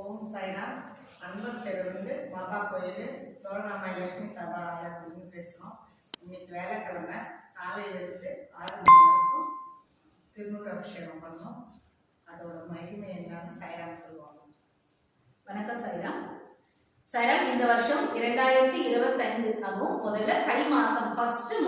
ஓம் சாய்ராம். அன்பர் தெருவிலிருந்து பாபா கோயில் தோரணாமாய் லட்சுமி சபா ஆலயத்துலேருந்து பேசுகிறோம். இன்னைக்கு வேலைக்கிழமை காலையிலிருந்து 6 மணி வரைக்கும் திருநூறு அபிஷேகம் பண்ணோம். அதோட மகிமை என்னன்னு சாய்ராம் சொல்லுவாங்க. வணக்கம் சாய்ராம். சாய்ராம், இந்த வருஷம் 2025 அதுவும் முதல்ல தை மாசம்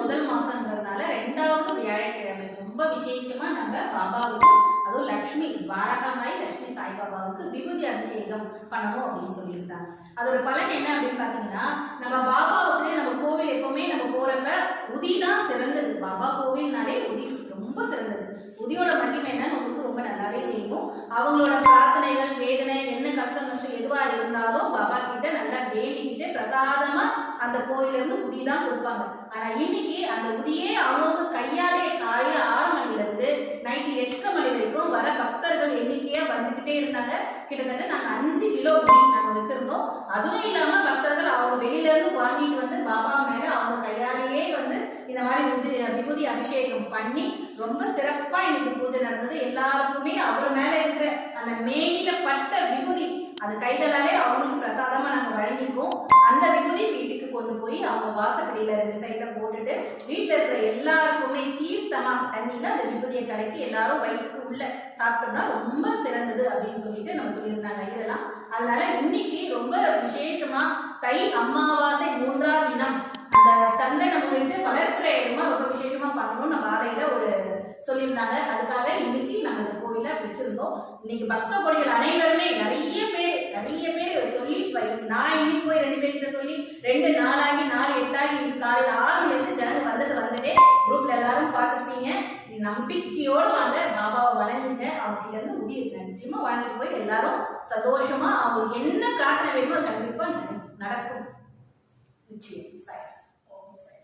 முதல் மாசம்ன்றதுனால 2வது வியாழக்கிழமை ரொம்ப விசேஷமா நம்ம பாபாவுக்கு, அதுவும் லட்சுமி துவாரகாமாயி லட்சுமி சாய்பாபாவுக்கு விபூதி அபிஷேகம் பண்ணணும் அப்படின்னு சொல்லியிருந்தாங்க. அதோட பலன் என்ன அப்படின்னு பாத்தீங்கன்னா, நம்ம பாபாவுக்கு நம்ம கோவில் எப்பவுமே நம்ம போறப்ப உதி தான் சிறந்தது. பாபா கோவில்னாலே உதி ரொம்ப சிறந்தது. உதியோட மகிமை என்ன நமக்கு ரொம்ப நல்லாவே தெரியும். அவங்களோட பிரார்த்தனைகள், வேதனை, என்ன கஷ்டம் நஷ்டம் எதுவா இருந்தாலும் பாபா கிட்ட நல்லா வேண்டிக்கிட்டு பிரசாதமா அந்த கோயில இருந்து உதி தான் கொடுப்பாங்க. ஆனா இன்னைக்கு அந்த உதியே அவங்க கையாலே காலையில 6 மணில இருந்து நைட்டு 8:30 மணி வரைக்கும் வர பக்தர்கள் எண்ணிக்கையா வந்துகிட்டே இருந்தாங்க. கிட்டத்தட்ட நாங்க 5 கிலோ உதி நாங்க வச்சிருந்தோம். அதுவும் இல்லாம பக்தர்கள் அவங்க வெளியில இருந்து வாங்கிட்டு வந்து பாபா மேல அவங்க கையாலேயே வந்து இந்த மாதிரி விபூதி அபிஷேகம் பண்ணி ரொம்ப சிறப்பா இன்னைக்கு பூஜை நடந்தது. எல்லாருக்குமே அவர் மேல இருக்கிற அந்த மேனில பட்ட விபூதி அது கைகளாலே அவங்களுக்கு பிரசாதமா நாங்க வழங்கிருக்கோம். அந்த விபூதி வீட்டுக்கு கொண்டு போய் அவங்க வாசப்படியில 2 சைட்ல போட்டுட்டு வீட்டுல இருக்கிற எல்லாருக்குமே தீர்த்தமா தண்ணியில அந்த விபூதியை கலக்கி எல்லாரும் வயிற்றுக்கு உள்ள சாப்பிட்டோம்னா ரொம்ப சிறந்தது அப்படின்னு சொல்லிட்டு நம்ம சொல்லியிருந்தாங்க ஐயரெல்லாம். அதனால இன்னைக்கு ரொம்ப விசேஷமா தை அமாவாசை 3ஆம் தினம் அந்த சந்திரனை முன்னிட்டு வளர்ப்புற இடமா ரொம்ப விசேஷமா பண்ணணும் நம்ம ஆலையில ஒரு சொல்லியிருந்தாங்க. அதுக்காக இன்னைக்கு நம்ம இந்த கோயில வச்சிருந்தோம். இன்னைக்கு பக்த கோடிகள் அனைவருமே நிறைய பேர் சொல்லி, நான் இன்னைக்கு போய் 2 பேர்கிட்ட சொல்லி 2 நாளாகி 4 8ஆகி காலையில 6 மணில இருந்து ஜனங்க வந்ததே குரூப்ல எல்லாரும் பார்த்துருப்பீங்க. நம்பிக்கையோடு வாங்க, பாபாவை வணங்குங்க. அவங்க கிட்ட இருந்து உதவி நிச்சயமா வாங்கிட்டு போய் எல்லாரும் சந்தோஷமா அவங்களுக்கு என்ன பிரார்த்தனை வேணுமோ அது கண்டிப்பா நடக்கும் நிச்சயம்.